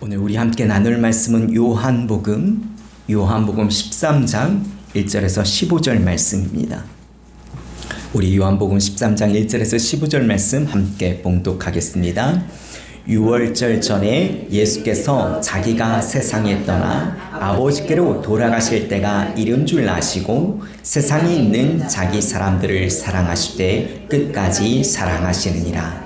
오늘 우리 함께 나눌 말씀은 요한복음 13장 1절에서 15절 말씀입니다. 우리 요한복음 13장 1절에서 15절 말씀 함께 봉독하겠습니다. 6월절 전에 예수께서 자기가 세상에 떠나 아버지께로 돌아가실 때가 이른 줄 아시고 세상에 있는 자기 사람들을 사랑하시되 끝까지 사랑하시느니라.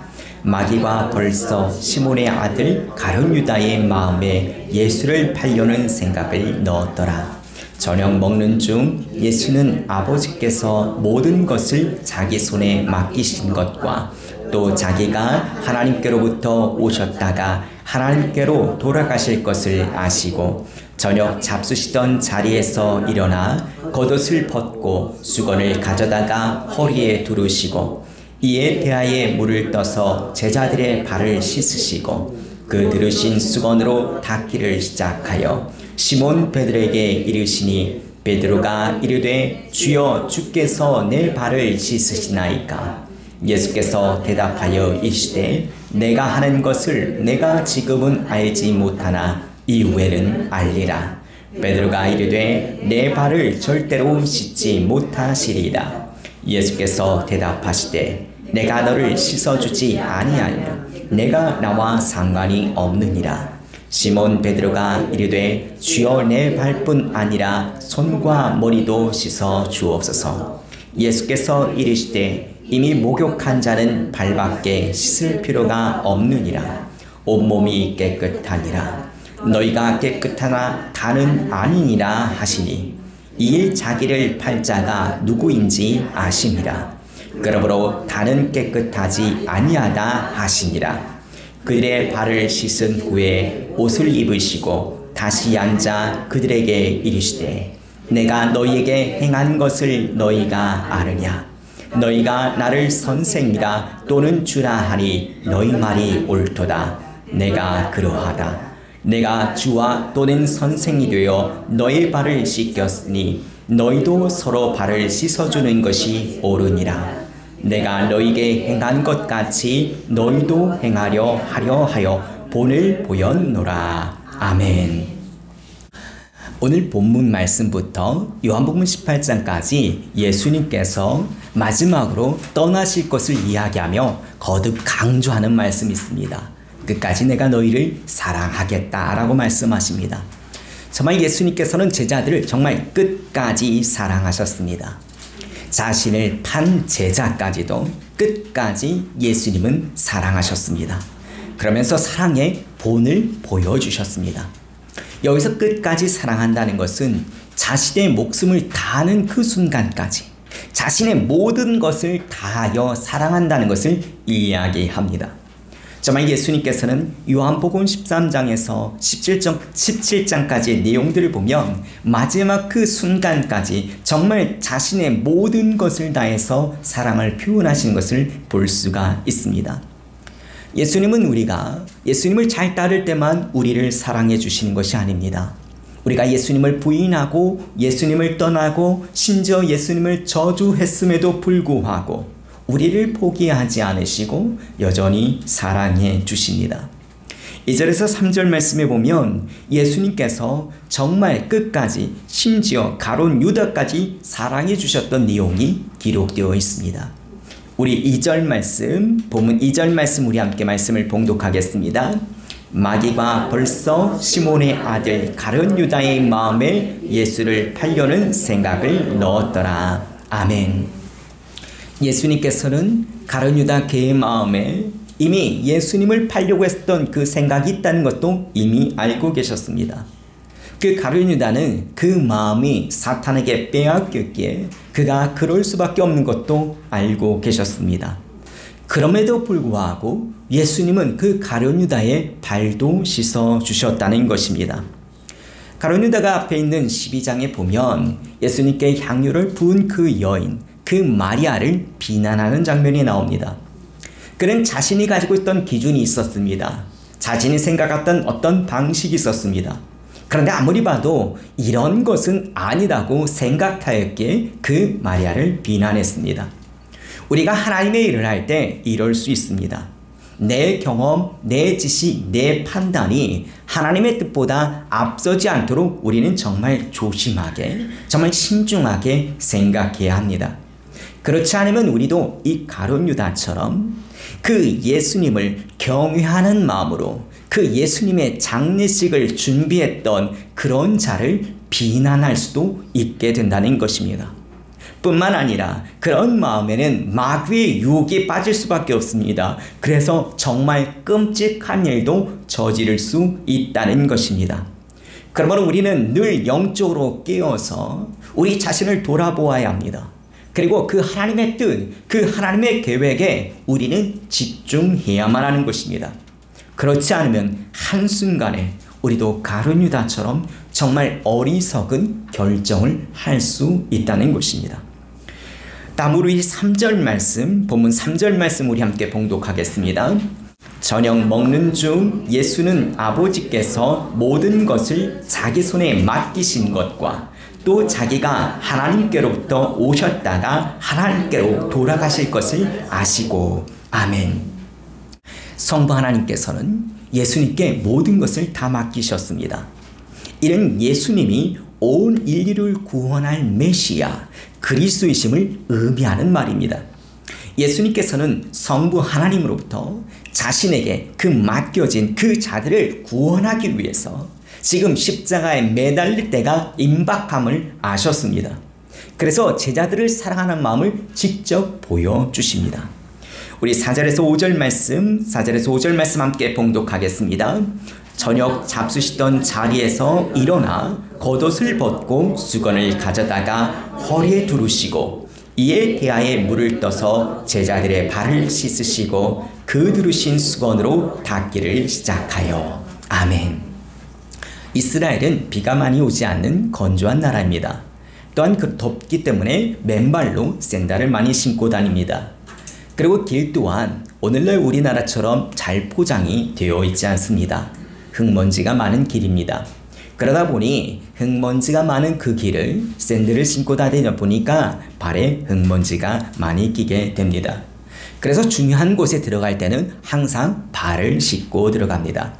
마귀가 벌써 시몬의 아들 가룟 유다의 마음에 예수를 팔려는 생각을 넣었더라. 저녁 먹는 중 예수는 아버지께서 모든 것을 자기 손에 맡기신 것과 또 자기가 하나님께로부터 오셨다가 하나님께로 돌아가실 것을 아시고 저녁 잡수시던 자리에서 일어나 겉옷을 벗고 수건을 가져다가 허리에 두르시고 이에 대하에 물을 떠서 제자들의 발을 씻으시고 그 들으신 수건으로 닦기를 시작하여 시몬 베드로에게 이르시니 베드로가 이르되 주여 주께서 내 발을 씻으시나이까. 예수께서 대답하여 이르시되 내가 하는 것을 내가 지금은 알지 못하나 이후에는 알리라. 베드로가 이르되 내 발을 절대로 씻지 못하시리라. 예수께서 대답하시되 내가 너를 씻어주지 아니하면 내가 나와 상관이 없느니라. 시몬 베드로가 이르되 주여 내 발뿐 아니라 손과 머리도 씻어 주옵소서. 예수께서 이르시되 이미 목욕한 자는 발밖에 씻을 필요가 없느니라. 온몸이 깨끗하니라. 너희가 깨끗하나 다는 아니니라 하시니 이에 자기를 팔 자가 누구인지 아심이라. 그러므로 다는 깨끗하지 아니하다 하시니라. 그들의 발을 씻은 후에 옷을 입으시고 다시 앉아 그들에게 이르시되 내가 너희에게 행한 것을 너희가 아느냐. 너희가 나를 선생이라 또는 주라 하니 너희 말이 옳도다. 내가 그러하다. 내가 주와 또는 선생이 되어 너희 발을 씻겼으니 너희도 서로 발을 씻어주는 것이 옳으니라. 내가 너희에게 행한 것 같이 너희도 행하려 하여 본을 보였노라. 아멘. 오늘 본문 말씀부터 요한복음 18장까지 예수님께서 마지막으로 떠나실 것을 이야기하며 거듭 강조하는 말씀이 있습니다. 끝까지 내가 너희를 사랑하겠다라고 말씀하십니다. 정말 예수님께서는 제자들을 정말 끝까지 사랑하셨습니다. 자신을 판 제자까지도 끝까지 예수님은 사랑하셨습니다. 그러면서 사랑의 본을 보여주셨습니다. 여기서 끝까지 사랑한다는 것은 자신의 목숨을 다하는 그 순간까지 자신의 모든 것을 다하여 사랑한다는 것을 이야기합니다. 정말 예수님께서는 요한복음 13장에서 17장까지의 내용들을 보면 마지막 그 순간까지 정말 자신의 모든 것을 다해서 사랑을 표현하시는 것을 볼 수가 있습니다. 예수님은 우리가 예수님을 잘 따를 때만 우리를 사랑해 주시는 것이 아닙니다. 우리가 예수님을 부인하고 예수님을 떠나고 심지어 예수님을 저주했음에도 불구하고 우리를 포기하지 않으시고 여전히 사랑해 주십니다. 2절에서 3절 말씀에 보면 예수님께서 정말 끝까지 심지어 가룟 유다까지 사랑해 주셨던 내용이 기록되어 있습니다. 우리 2절 말씀, 본문 2절 말씀 우리 함께 말씀을 봉독하겠습니다. 마귀가 벌써 시몬의 아들 가룟 유다의 마음에 예수를 팔려는 생각을 넣었더라. 아멘. 예수님께서는 가룟 유다 그의 마음에 이미 예수님을 팔려고 했던 그 생각이 있다는 것도 이미 알고 계셨습니다. 그 가룟 유다는 그 마음이 사탄에게 빼앗겼기에 그가 그럴 수밖에 없는 것도 알고 계셨습니다. 그럼에도 불구하고 예수님은 그 가룟 유다의 발도 씻어 주셨다는 것입니다. 가룟 유다가 앞에 있는 12장에 보면 예수님께 향유를 부은 그 여인 그 마리아를 비난하는 장면이 나옵니다. 그는 자신이 가지고 있던 기준이 있었습니다. 자신이 생각했던 어떤 방식이 있었습니다. 그런데 아무리 봐도 이런 것은 아니라고 생각하였기에 그 마리아를 비난했습니다. 우리가 하나님의 일을 할 때 이럴 수 있습니다. 내 경험, 내 지식, 내 판단이 하나님의 뜻보다 앞서지 않도록 우리는 정말 조심하게, 정말 신중하게 생각해야 합니다. 그렇지 않으면 우리도 이 가룟 유다처럼 그 예수님을 경외하는 마음으로 그 예수님의 장례식을 준비했던 그런 자를 비난할 수도 있게 된다는 것입니다. 뿐만 아니라 그런 마음에는 마귀의 유혹에 빠질 수밖에 없습니다. 그래서 정말 끔찍한 일도 저지를 수 있다는 것입니다. 그러므로 우리는 늘 영적으로 깨어서 우리 자신을 돌아보아야 합니다. 그리고 그 하나님의 뜻, 그 하나님의 계획에 우리는 집중해야만 하는 것입니다. 그렇지 않으면 한순간에 우리도 가룟 유다처럼 정말 어리석은 결정을 할 수 있다는 것입니다. 다음으로 우리 3절 말씀, 본문 3절 말씀 우리 함께 봉독하겠습니다. 저녁 먹는 중 예수는 아버지께서 모든 것을 자기 손에 맡기신 것과 또 자기가 하나님께로부터 오셨다가 하나님께로 돌아가실 것을 아시고 아멘. 성부 하나님께서는 예수님께 모든 것을 다 맡기셨습니다. 이는 예수님이 온 인류를 구원할 메시아 그리스도이심을 의미하는 말입니다. 예수님께서는 성부 하나님으로부터 자신에게 그 맡겨진 그 자들을 구원하기 위해서 지금 십자가에 매달릴 때가 임박함을 아셨습니다. 그래서 제자들을 사랑하는 마음을 직접 보여주십니다. 우리 4절에서 5절 말씀 함께 봉독하겠습니다. 저녁 잡수시던 자리에서 일어나 겉옷을 벗고 수건을 가져다가 허리에 두르시고 이에 대하에 물을 떠서 제자들의 발을 씻으시고 그 두르신 수건으로 닦기를 시작하여 아멘. 이스라엘은 비가 많이 오지 않는 건조한 나라입니다. 또한 그 덥기 때문에 맨발로 샌들을 많이 신고 다닙니다. 그리고 길 또한 오늘날 우리나라처럼 잘 포장이 되어 있지 않습니다. 흙먼지가 많은 길입니다. 그러다 보니 흙먼지가 많은 그 길을 샌들을 신고 다니다 보니까 발에 흙먼지가 많이 끼게 됩니다. 그래서 중요한 곳에 들어갈 때는 항상 발을 씻고 들어갑니다.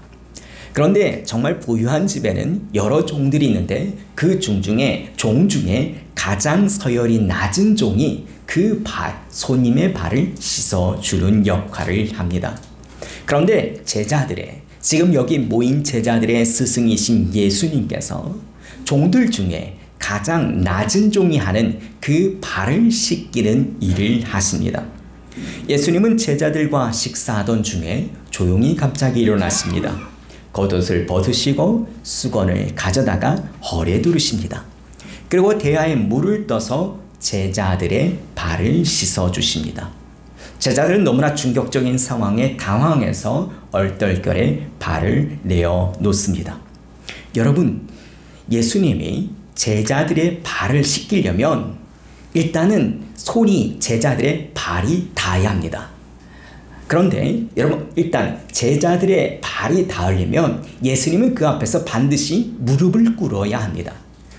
그런데 정말 부유한 집에는 여러 종들이 있는데 그 종 중에 가장 서열이 낮은 종이 그 손님의 발을 씻어주는 역할을 합니다. 그런데 지금 여기 모인 제자들의 스승이신 예수님께서 종들 중에 가장 낮은 종이 하는 그 발을 씻기는 일을 하십니다. 예수님은 제자들과 식사하던 중에 조용히 갑자기 일어나십니다. 겉옷을 벗으시고 수건을 가져다가 허리에 두르십니다. 그리고 대야에 물을 떠서 제자들의 발을 씻어주십니다. 제자들은 너무나 충격적인 상황에 당황해서 얼떨결에 발을 내어놓습니다. 여러분, 예수님이 제자들의 발을 씻기려면 일단은 손이 제자들의 발이 닿아야 합니다. 그런데 여러분, 일단 제자들의 발이 닿으려면 예수님은 그 앞에서 반드시 무릎을 꿇어야 합니다.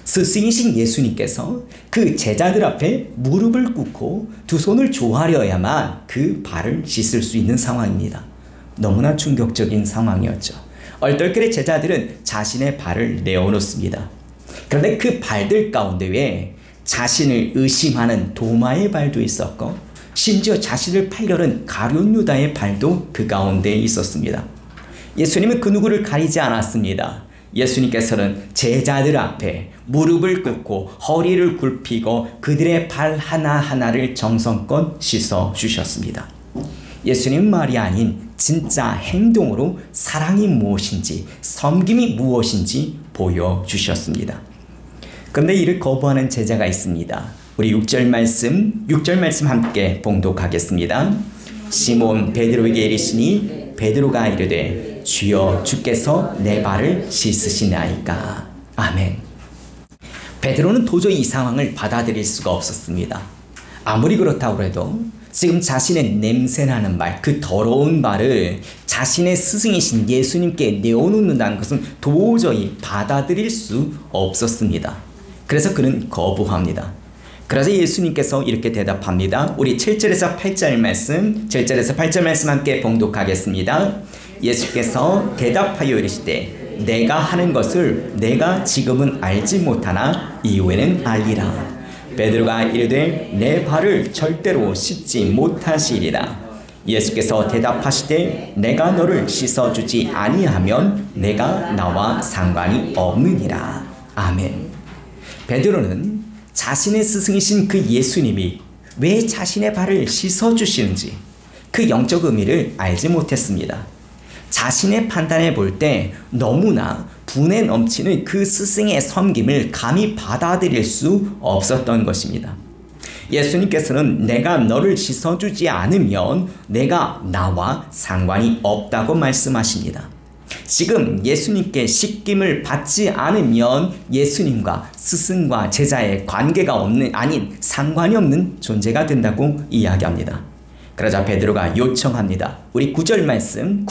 스승이신 예수님께서 그 제자들 앞에 무릎을 꿇고 두 손을 조아려야만 그 발을 씻을 수 있는 상황입니다. 너무나 충격적인 상황이었죠. 얼떨결에 제자들은 자신의 발을 내어놓습니다. 그런데 그 발들 가운데 자신을 의심하는 도마의 발도 있었고 심지어 자신을 팔려는 가룟 유다의 발도 그 가운데 있었습니다. 예수님은 그 누구를 가리지 않았습니다. 예수님께서는 제자들 앞에 무릎을 꿇고 허리를 굽히고 그들의 발 하나하나를 정성껏 씻어 주셨습니다. 예수님 말이 아닌 진짜 행동으로 사랑이 무엇인지, 섬김이 무엇인지 보여주셨습니다. 그런데 이를 거부하는 제자가 있습니다. 우리 6절 말씀 함께 봉독하겠습니다. 시몬 베드로에게 이르시니 베드로가 이르되 주여 주께서 내 발을 씻으시나이까. 아멘. 베드로는 도저히 이 상황을 받아들일 수가 없었습니다. 아무리 그렇다고 해도 지금 자신의 냄새나는 발, 그 더러운 발을 자신의 스승이신 예수님께 내어놓는다는 것은 도저히 받아들일 수 없었습니다. 그래서 그는 거부합니다. 그래서 예수님께서 이렇게 대답합니다. 우리 7절에서 8절 말씀, 7절에서 8절 말씀 함께 봉독하겠습니다. 예수께서 대답하여 이르시되 내가 하는 것을 내가 지금은 알지 못하나 이후에는 알리라. 베드로가 이르되 내 발을 절대로 씻지 못하시리라. 예수께서 대답하시되 내가 너를 씻어주지 아니하면 내가 나와 상관이 없느니라. 아멘. 베드로는 자신의 스승이신 그 예수님이 왜 자신의 발을 씻어주시는지 그 영적 의미를 알지 못했습니다. 자신의 판단해 볼 때 너무나 분에 넘치는 그 스승의 섬김을 감히 받아들일 수 없었던 것입니다. 예수님께서는 내가 너를 씻어주지 않으면 내가 나와 상관이 없다고 말씀하십니다. 지금 예수님께 씻김을 받지 않으면 예수님과 스승과 제자의 관계가 없는, 아닌 상관이 없는 존재가 된다고 이야기합니다. 그러자 베드로가 요청합니다. 우리 9절 말씀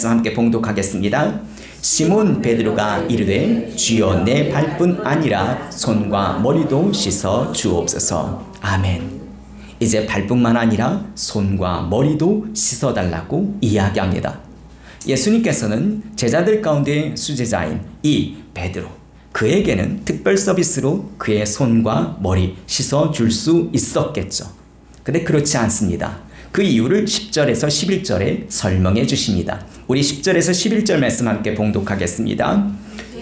함께 봉독하겠습니다. 시몬 베드로가 이르되 주여 내 발뿐 아니라 손과 머리도 씻어 주옵소서. 아멘. 이제 발뿐만 아니라 손과 머리도 씻어달라고 이야기합니다. 예수님께서는 제자들 가운데 수제자인 이 베드로, 그에게는 특별 서비스로 그의 손과 머리 씻어줄 수 있었겠죠. 근데 그렇지 않습니다. 그 이유를 10절에서 11절에 설명해 주십니다. 우리 10절에서 11절 말씀 함께 봉독하겠습니다.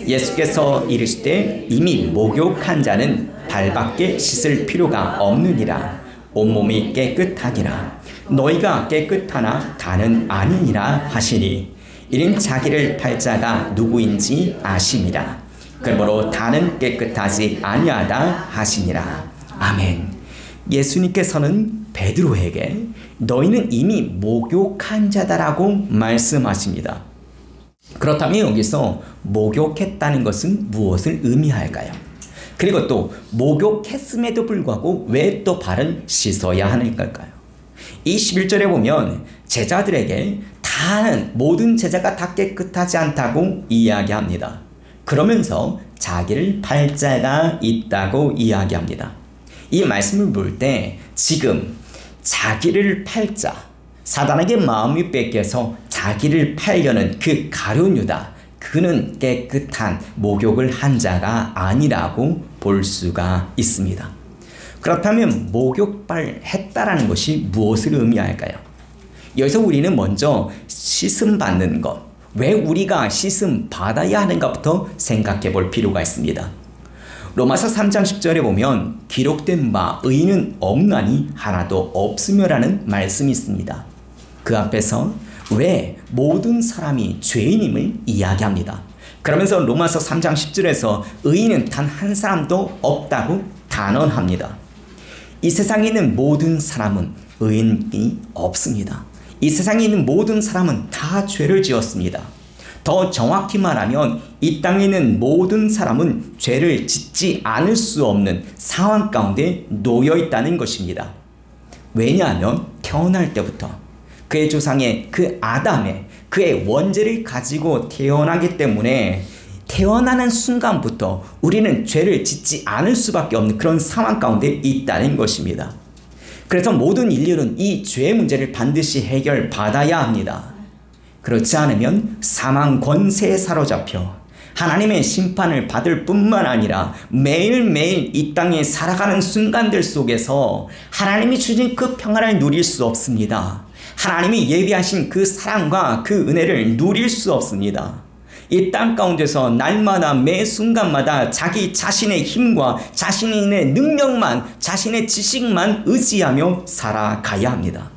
예수께서 이르시되 이미 목욕한 자는 발밖에 씻을 필요가 없느니라. 온몸이 깨끗하니라. 너희가 깨끗하나 다는 아니니라 하시니 이는 자기를 팔 자가 누구인지 아심이라. 그러므로 다는 깨끗하지 아니하다 하시니라. 아멘. 예수님께서는 베드로에게 너희는 이미 목욕한 자다라고 말씀하십니다. 그렇다면 여기서 목욕했다는 것은 무엇을 의미할까요? 그리고 또 목욕했음에도 불구하고 왜 또 발을 씻어야 하는 걸까요? 이 11절에 보면 제자들에게 다는 모든 제자가 다 깨끗하지 않다고 이야기합니다. 그러면서 자기를 팔 자가 있다고 이야기합니다. 이 말씀을 볼 때 지금 자기를 팔 자, 사단에게 마음이 뺏겨서 자기를 팔려는 그 가룟 유다, 그는 깨끗한 목욕을 한 자가 아니라고 볼 수가 있습니다. 그렇다면 목욕발 했다라는 것이 무엇을 의미할까요? 여기서 우리는 먼저 씻음 받는 것, 왜 우리가 씻음 받아야 하는가부터 생각해 볼 필요가 있습니다. 로마서 3장 10절에 보면 기록된 바 의인은 없나니 하나도 없으며라는 말씀이 있습니다. 그 앞에서 왜 모든 사람이 죄인임을 이야기합니다. 그러면서 로마서 3장 10절에서 의인은 단 한 사람도 없다고 단언합니다. 이 세상에 있는 모든 사람은 의인이 없습니다. 이 세상에 있는 모든 사람은 다 죄를 지었습니다. 더 정확히 말하면 이 땅에 있는 모든 사람은 죄를 짓지 않을 수 없는 상황 가운데 놓여 있다는 것입니다. 왜냐하면 태어날 때부터 그의 조상의 그 아담의 그의 원죄를 가지고 태어나기 때문에 태어나는 순간부터 우리는 죄를 짓지 않을 수밖에 없는 그런 상황 가운데 있다는 것입니다. 그래서 모든 인류는 이 죄의 문제를 반드시 해결받아야 합니다. 그렇지 않으면 사망 권세에 사로잡혀 하나님의 심판을 받을 뿐만 아니라 매일매일 이 땅에 살아가는 순간들 속에서 하나님이 주신 그 평안을 누릴 수 없습니다. 하나님이 예비하신 그 사랑과 그 은혜를 누릴 수 없습니다. 이 땅 가운데서 날마다 매 순간마다 자기 자신의 힘과 자신의 능력만, 자신의 지식만 의지하며 살아가야 합니다.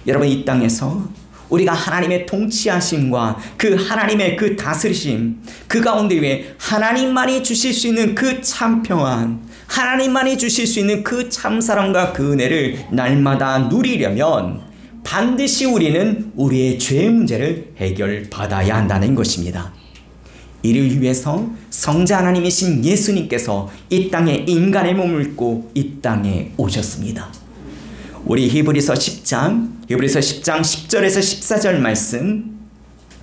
여러분, 이 땅에서 우리가 하나님의 통치하심과 그 하나님의 그 다스리심, 그 가운데 위에 하나님만이 주실 수 있는 그 참 평안, 하나님만이 주실 수 있는 그 참 사랑과 그 은혜를 날마다 누리려면 반드시 우리는 우리의 죄의 문제를 해결받아야 한다는 것입니다. 이를 위해서 성자 하나님이신 예수님께서 이 땅에 인간의 몸을 입고 이 땅에 오셨습니다. 우리 히브리서 10장 10절에서 14절 말씀,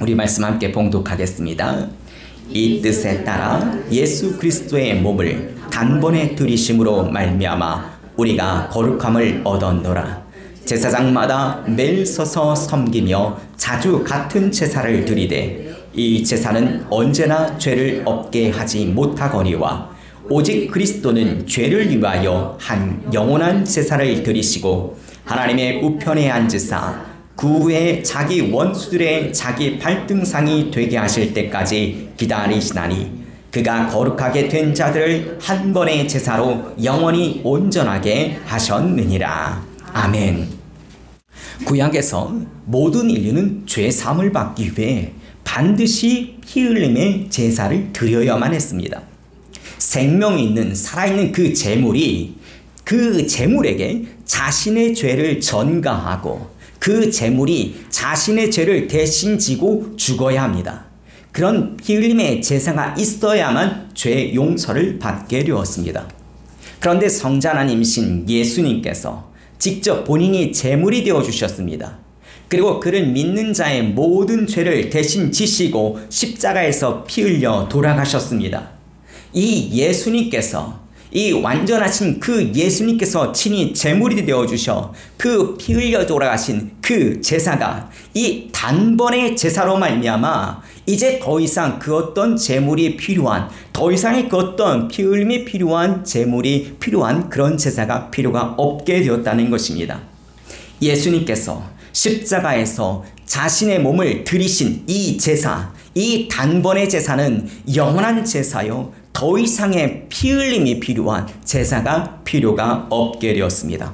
우리 말씀 함께 봉독하겠습니다. 이 뜻에 따라 예수 그리스도의 몸을 단번에 들이심으로 말미암아 우리가 거룩함을 얻었노라. 제사장마다 매일 서서 섬기며 자주 같은 제사를 드리되 이 제사는 언제나 죄를 없게 하지 못하거니와 오직 그리스도는 죄를 위하여 한 영원한 제사를 드리시고 하나님의 우편에 앉으사 그 후에 자기 원수들의 자기 발등상이 되게 하실 때까지 기다리시나니 그가 거룩하게 된 자들을 한 번의 제사로 영원히 온전하게 하셨느니라. 아멘. 구약에서 모든 인류는 죄 사함을 받기 위해 반드시 피 흘림의 제사를 드려야만 했습니다. 생명이 있는 살아있는 그 제물이 그 제물에게 자신의 죄를 전가하고 그 제물이 자신의 죄를 대신 지고 죽어야 합니다. 그런 피 흘림의 제사가 있어야만 죄 용서를 받게 되었습니다. 그런데 성자 하나님이신 예수님께서 직접 본인이 제물이 되어 주셨습니다. 그리고 그를 믿는 자의 모든 죄를 대신 지시고 십자가에서 피 흘려 돌아가셨습니다. 이 예수님께서 이 완전하신 그 예수님께서 친히 제물이 되어주셔 그 피 흘려 돌아가신 그 제사가 이 단번의 제사로 말미암아 이제 더 이상 그 어떤 제물이 필요한 더 이상의 그 어떤 피 흘림이 필요한 제물이 필요한 그런 제사가 필요가 없게 되었다는 것입니다. 예수님께서 십자가에서 자신의 몸을 드리신 이 제사, 이 단번의 제사는 영원한 제사요 더 이상의 피 흘림이 필요한 제사가 필요가 없게 되었습니다.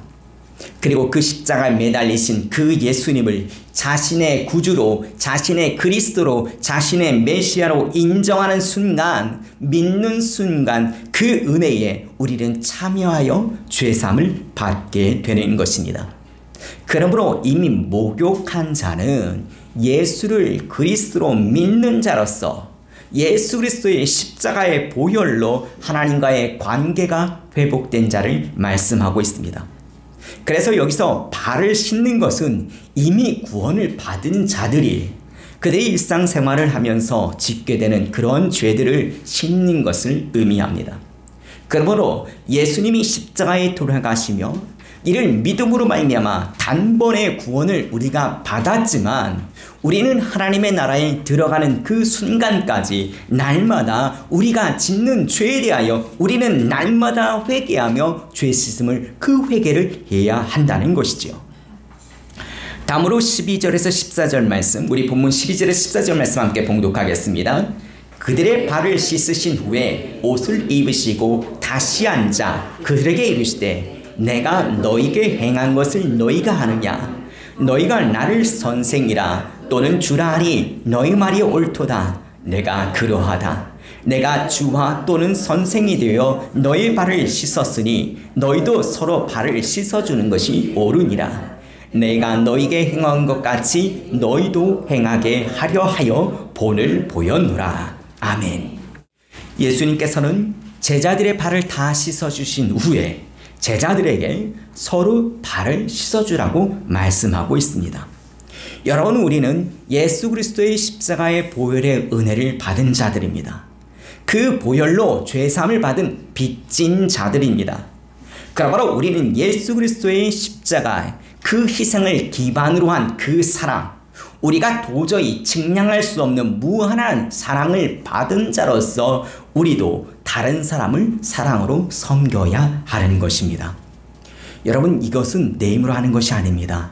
그리고 그 십자가에 매달리신 그 예수님을 자신의 구주로, 자신의 그리스도로, 자신의 메시아로 인정하는 순간, 믿는 순간 그 은혜에 우리는 참여하여 죄사함을 받게 되는 것입니다. 그러므로 이미 목욕한 자는 예수를 그리스도로 믿는 자로서 예수 그리스도의 십자가의 보혈로 하나님과의 관계가 회복된 자를 말씀하고 있습니다. 그래서 여기서 발을 씻는 것은 이미 구원을 받은 자들이 그들의 일상생활을 하면서 짓게 되는 그런 죄들을 씻는 것을 의미합니다. 그러므로 예수님이 십자가에 돌아가시며 이를 믿음으로 말미암아 단번에 구원을 우리가 받았지만 우리는 하나님의 나라에 들어가는 그 순간까지 날마다 우리가 짓는 죄에 대하여 우리는 날마다 회개하며 죄 씻음을 그 회개를 해야 한다는 것이죠. 다음으로 12절에서 14절 말씀, 우리 본문 12절에서 14절 말씀 함께 봉독하겠습니다. 그들의 발을 씻으신 후에 옷을 입으시고 다시 앉아 그들에게 이르시되 내가 너희에게 행한 것을 너희가 하느냐? 너희가 나를 선생이라 또는 주라 하니 너희 말이 옳도다. 내가 그러하다. 내가 주와 또는 선생이 되어 너희 발을 씻었으니 너희도 서로 발을 씻어주는 것이 옳으니라. 내가 너희에게 행한 것 같이 너희도 행하게 하려 하여 본을 보였노라. 아멘. 예수님께서는 제자들의 발을 다 씻어주신 후에 제자들에게 서로 발을 씻어주라고 말씀하고 있습니다. 여러분, 우리는 예수 그리스도의 십자가의 보혈의 은혜를 받은 자들입니다. 그 보혈로 죄사함을 받은 빚진 자들입니다. 그러므로 우리는 예수 그리스도의 십자가 그 희생을 기반으로 한 그 사랑, 우리가 도저히 측량할 수 없는 무한한 사랑을 받은 자로서 우리도 다른 사람을 사랑으로 섬겨야 하는 것입니다. 여러분, 이것은 내 힘으로 하는 것이 아닙니다.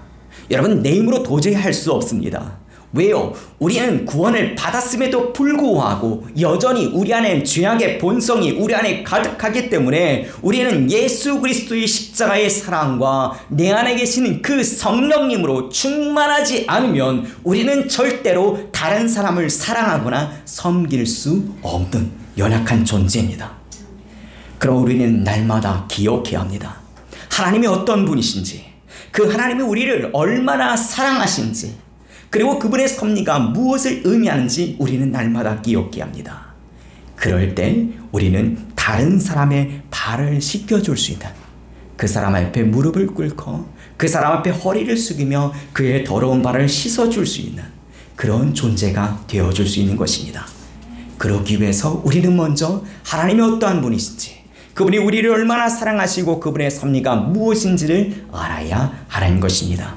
여러분, 내 힘으로 도저히 할 수 없습니다. 왜요? 우리는 구원을 받았음에도 불구하고 여전히 우리 안에 죄악의 본성이 우리 안에 가득하기 때문에 우리는 예수 그리스도의 십자가의 사랑과 내 안에 계시는 그 성령님으로 충만하지 않으면 우리는 절대로 다른 사람을 사랑하거나 섬길 수 없는 연약한 존재입니다. 그럼 우리는 날마다 기억해야 합니다. 하나님이 어떤 분이신지, 그 하나님이 우리를 얼마나 사랑하신지, 그리고 그분의 섭리가 무엇을 의미하는지 우리는 날마다 기억해야 합니다. 그럴 때 우리는 다른 사람의 발을 씻겨줄 수 있는, 그 사람 앞에 무릎을 꿇고 그 사람 앞에 허리를 숙이며 그의 더러운 발을 씻어줄 수 있는 그런 존재가 되어줄 수 있는 것입니다. 그러기 위해서 우리는 먼저 하나님이 어떠한 분이신지, 그분이 우리를 얼마나 사랑하시고 그분의 섭리가 무엇인지를 알아야 하는 것입니다.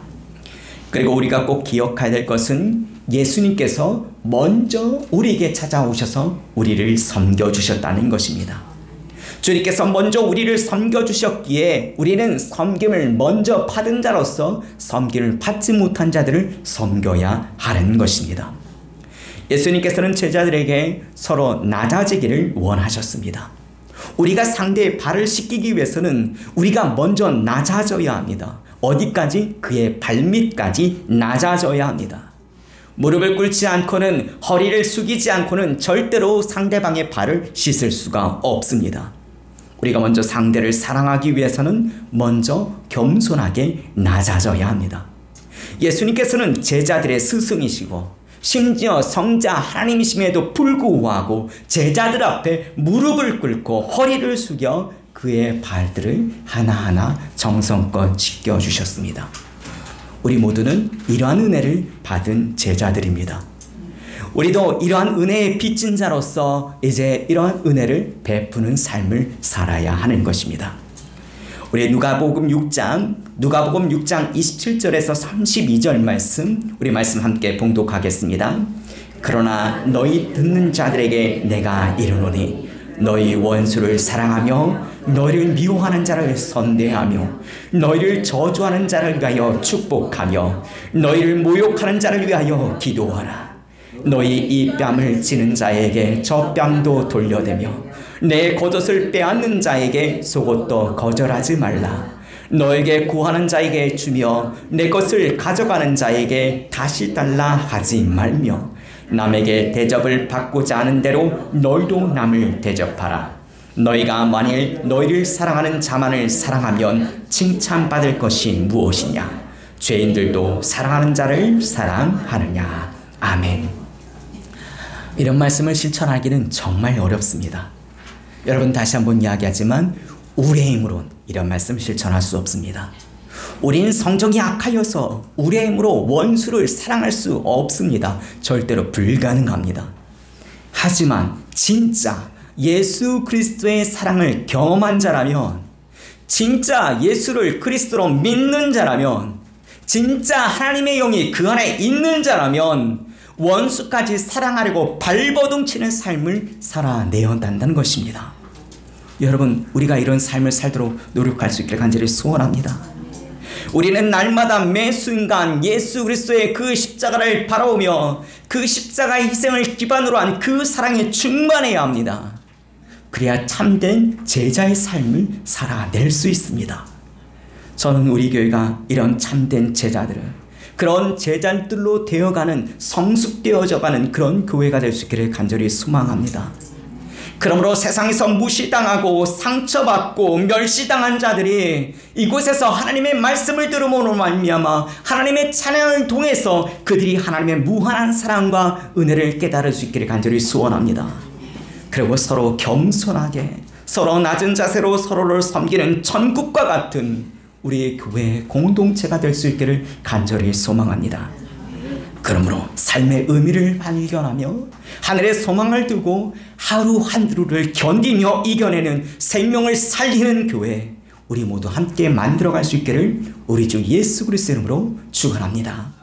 그리고 우리가 꼭 기억해야 될 것은 예수님께서 먼저 우리에게 찾아오셔서 우리를 섬겨주셨다는 것입니다. 주님께서 먼저 우리를 섬겨주셨기에 우리는 섬김을 먼저 받은 자로서 섬김을 받지 못한 자들을 섬겨야 하는 것입니다. 예수님께서는 제자들에게 서로 낮아지기를 원하셨습니다. 우리가 상대의 발을 씻기기 위해서는 우리가 먼저 낮아져야 합니다. 어디까지? 그의 발밑까지 낮아져야 합니다. 무릎을 꿇지 않고는, 허리를 숙이지 않고는 절대로 상대방의 발을 씻을 수가 없습니다. 우리가 먼저 상대를 사랑하기 위해서는 먼저 겸손하게 낮아져야 합니다. 예수님께서는 제자들의 스승이시고 심지어 성자 하나님이심에도 불구하고 제자들 앞에 무릎을 꿇고 허리를 숙여 그의 발들을 하나하나 정성껏 씻겨주셨습니다. 우리 모두는 이러한 은혜를 받은 제자들입니다. 우리도 이러한 은혜의 빚진 자로서 이제 이러한 은혜를 베푸는 삶을 살아야 하는 것입니다. 우리 누가복음 6장 27절에서 32절 말씀, 우리 말씀 함께 봉독하겠습니다. 그러나 너희 듣는 자들에게 내가 이르노니 너희 원수를 사랑하며 너희를 미워하는 자를 선대하며 너희를 저주하는 자를 위하여 축복하며 너희를 모욕하는 자를 위하여 기도하라. 너희 이 뺨을 치는 자에게 저 뺨도 돌려대며 내 겉옷을 빼앗는 자에게 속옷도 거절하지 말라. 너에게 구하는 자에게 주며 내 것을 가져가는 자에게 다시 달라 하지 말며 남에게 대접을 받고자 하는 대로 너희도 남을 대접하라. 너희가 만일 너희를 사랑하는 자만을 사랑하면 칭찬받을 것이 무엇이냐? 죄인들도 사랑하는 자를 사랑하느냐? 아멘. 이런 말씀을 실천하기는 정말 어렵습니다. 여러분, 다시 한번 이야기하지만 우리의 힘으로는 이런 말씀 실천할 수 없습니다. 우리는 성정이 악하여서 우리의 힘으로 원수를 사랑할 수 없습니다. 절대로 불가능합니다. 하지만 진짜 예수 그리스도의 사랑을 경험한 자라면, 진짜 예수를 그리스도로 믿는 자라면, 진짜 하나님의 영이 그 안에 있는 자라면 원수까지 사랑하려고 발버둥치는 삶을 살아내야 한다는 것입니다. 여러분, 우리가 이런 삶을 살도록 노력할 수 있기를 간절히 소원합니다. 우리는 날마다 매 순간 예수 그리스도의 그 십자가를 바라보며 그 십자가의 희생을 기반으로 한 그 사랑에 충만해야 합니다. 그래야 참된 제자의 삶을 살아낼 수 있습니다. 저는 우리 교회가 이런 참된 제자들을, 그런 제자들로 되어가는, 성숙되어져가는 그런 교회가 될 수 있기를 간절히 소망합니다. 그러므로 세상에서 무시당하고 상처받고 멸시당한 자들이 이곳에서 하나님의 말씀을 들음으로 말미암아 하나님의 찬양을 통해서 그들이 하나님의 무한한 사랑과 은혜를 깨달을 수 있기를 간절히 소원합니다. 그리고 서로 겸손하게, 서로 낮은 자세로 서로를 섬기는 천국과 같은 우리의 교회의 공동체가 될 수 있기를 간절히 소망합니다. 그러므로 삶의 의미를 발견하며 하늘의 소망을 두고 하루하루를 견디며 이겨내는 생명을 살리는 교회, 우리 모두 함께 만들어갈 수 있기를 우리 주 예수 그리스도 이름으로 축원합니다.